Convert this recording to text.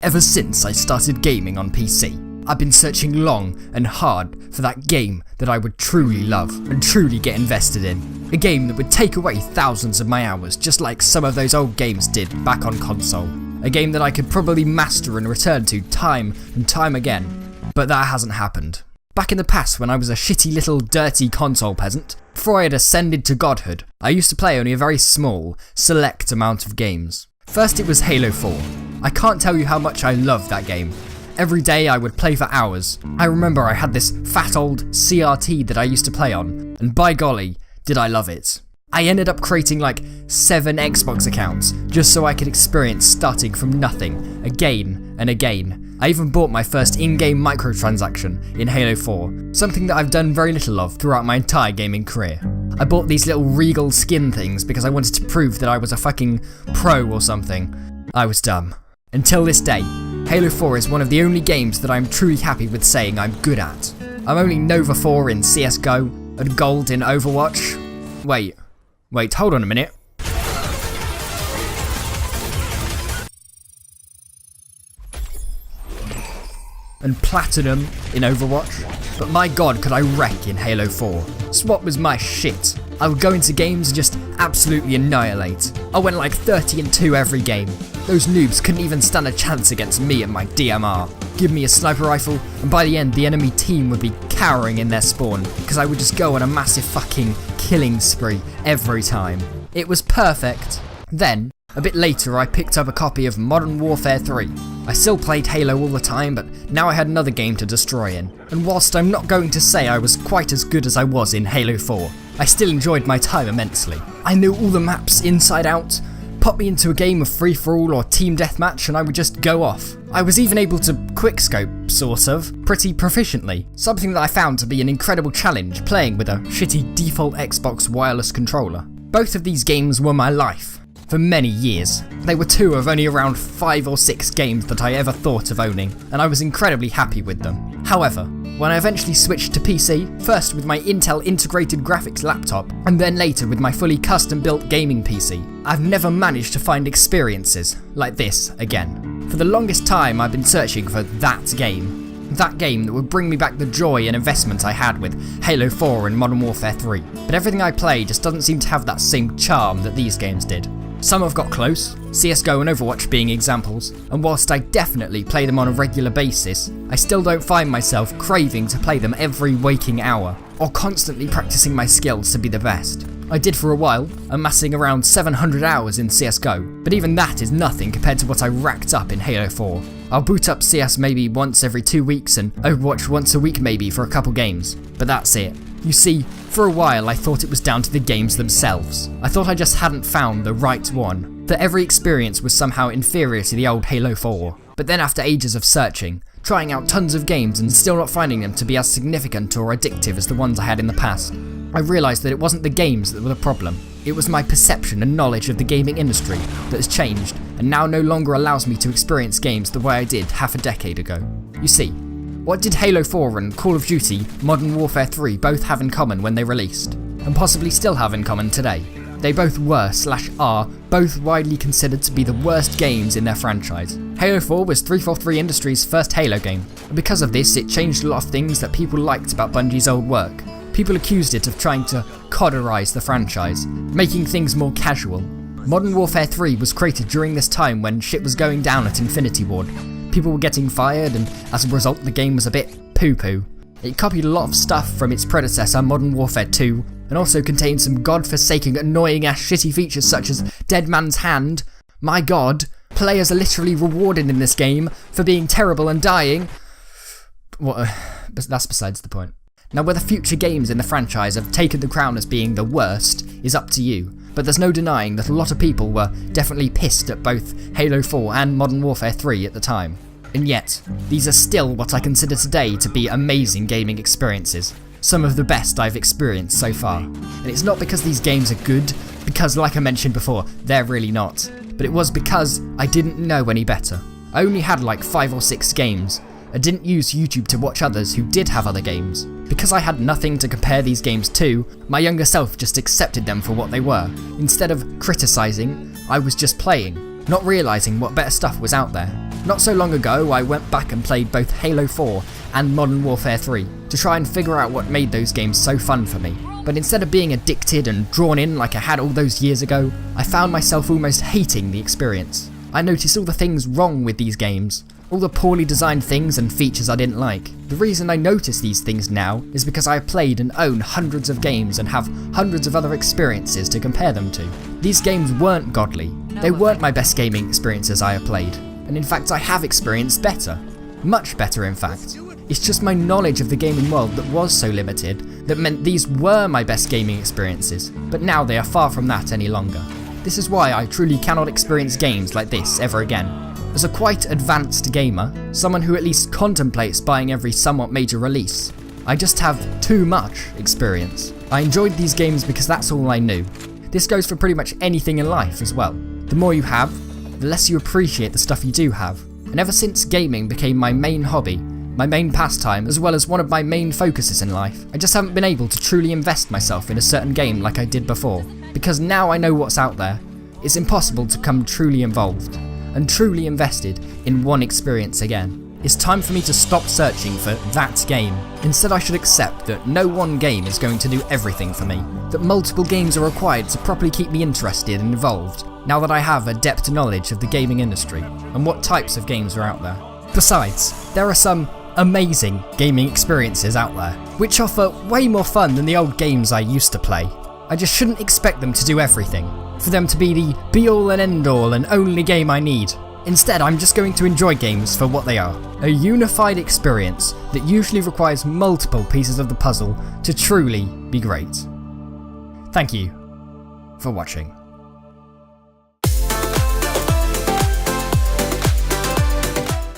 Ever since I started gaming on PC, I've been searching long and hard for that game that I would truly love and truly get invested in. A game that would take away thousands of my hours, just like some of those old games did back on console. A game that I could probably master and return to time and time again. But that hasn't happened. Back in the past, when I was a shitty little dirty console peasant, before I had ascended to godhood, I used to play only a very small, select amount of games. First it was Halo 4. I can't tell you how much I loved that game. Every day I would play for hours. I remember I had this fat old CRT that I used to play on, and by golly, did I love it. I ended up creating like 7 Xbox accounts, just so I could experience starting from nothing, again and again. I even bought my first in-game microtransaction in Halo 4, something that I've done very little of throughout my entire gaming career. I bought these little regal skin things because I wanted to prove that I was a fucking pro or something. I was dumb. Until this day, Halo 4 is one of the only games that I'm truly happy with saying I'm good at. I'm only Nova 4 in CSGO, and Gold in Overwatch. Wait, hold on a minute. And Platinum in Overwatch. But my god, could I wreck in Halo 4. SWAT was my shit. I would go into games and just absolutely annihilate. I went like 30-2 every game. Those noobs couldn't even stand a chance against me and my DMR. Give me a sniper rifle, and by the end the enemy team would be cowering in their spawn, because I would just go on a massive fucking killing spree every time. It was perfect. Then, a bit later, I picked up a copy of Modern Warfare 3. I still played Halo all the time, but now I had another game to destroy in. And whilst I'm not going to say I was quite as good as I was in Halo 4, I still enjoyed my time immensely. I knew all the maps inside out. Pop me into a game of free-for-all or team deathmatch and I would just go off. I was even able to quickscope, sort of, pretty proficiently, something that I found to be an incredible challenge playing with a shitty default Xbox wireless controller. Both of these games were my life. For many years. They were 2 of only around 5 or 6 games that I ever thought of owning, and I was incredibly happy with them. However, when I eventually switched to PC, first with my Intel integrated graphics laptop, and then later with my fully custom-built gaming PC, I've never managed to find experiences like this again. For the longest time I've been searching for that game that would bring me back the joy and investment I had with Halo 4 and Modern Warfare 3, but everything I play just doesn't seem to have that same charm that these games did. Some have got close, CSGO and Overwatch being examples, and whilst I definitely play them on a regular basis, I still don't find myself craving to play them every waking hour, or constantly practicing my skills to be the best. I did for a while, amassing around 700 hours in CSGO, but even that is nothing compared to what I racked up in Halo 4. I'll boot up CS maybe once every 2 weeks and Overwatch once a week maybe for a couple games, but that's it. You see, for a while I thought it was down to the games themselves. I thought I just hadn't found the right one, that every experience was somehow inferior to the old Halo 4. But then after ages of searching, trying out tons of games and still not finding them to be as significant or addictive as the ones I had in the past, I realised that it wasn't the games that were the problem. It was my perception and knowledge of the gaming industry that has changed and now no longer allows me to experience games the way I did half a decade ago. You see, what did Halo 4 and Call of Duty Modern Warfare 3 both have in common when they released, and possibly still have in common today? They both were/are both widely considered to be the worst games in their franchise. Halo 4 was 343 Industries' first Halo game, and because of this it changed a lot of things that people liked about Bungie's old work. People accused it of trying to coderize the franchise, making things more casual. Modern Warfare 3 was created during this time when shit was going down at Infinity Ward. People were getting fired, and as a result the game was a bit poo-poo. It copied a lot of stuff from its predecessor Modern Warfare 2, and also contained some godforsaken annoying ass shitty features such as Dead Man's Hand. My god, players are literally rewarded in this game for being terrible and dying. Well, that's besides the point. Now whether future games in the franchise have taken the crown as being the worst is up to you, but there's no denying that a lot of people were definitely pissed at both Halo 4 and Modern Warfare 3 at the time. And yet, these are still what I consider today to be amazing gaming experiences, some of the best I've experienced so far. And it's not because these games are good, because like I mentioned before, they're really not, but it was because I didn't know any better. I only had like 5 or 6 games. I didn't use YouTube to watch others who did have other games. Because I had nothing to compare these games to, my younger self just accepted them for what they were. Instead of criticising, I was just playing, not realising what better stuff was out there. Not so long ago, I went back and played both Halo 4 and Modern Warfare 3 to try and figure out what made those games so fun for me. But instead of being addicted and drawn in like I had all those years ago, I found myself almost hating the experience. I noticed all the things wrong with these games, all the poorly designed things and features I didn't like. The reason I notice these things now is because I have played and own hundreds of games and have hundreds of other experiences to compare them to. These games weren't godly. They weren't my best gaming experiences I have played. And in fact, I have experienced better. Much better, in fact. It's just my knowledge of the gaming world that was so limited that meant these were my best gaming experiences, but now they are far from that any longer. This is why I truly cannot experience games like this ever again. As a quite advanced gamer, someone who at least contemplates buying every somewhat major release, I just have too much experience. I enjoyed these games because that's all I knew. This goes for pretty much anything in life as well. The more you have, the less you appreciate the stuff you do have. And ever since gaming became my main hobby, my main pastime, as well as one of my main focuses in life, I just haven't been able to truly invest myself in a certain game like I did before. Because now I know what's out there, it's impossible to become truly involved and truly invested in one experience again. It's time for me to stop searching for that game. Instead, I should accept that no one game is going to do everything for me, that multiple games are required to properly keep me interested and involved, now that I have adept knowledge of the gaming industry and what types of games are out there. Besides, there are some amazing gaming experiences out there, which offer way more fun than the old games I used to play. I just shouldn't expect them to do everything, for them to be the be-all and end-all and only game I need. Instead, I'm just going to enjoy games for what they are, a unified experience that usually requires multiple pieces of the puzzle to truly be great. Thank you for watching.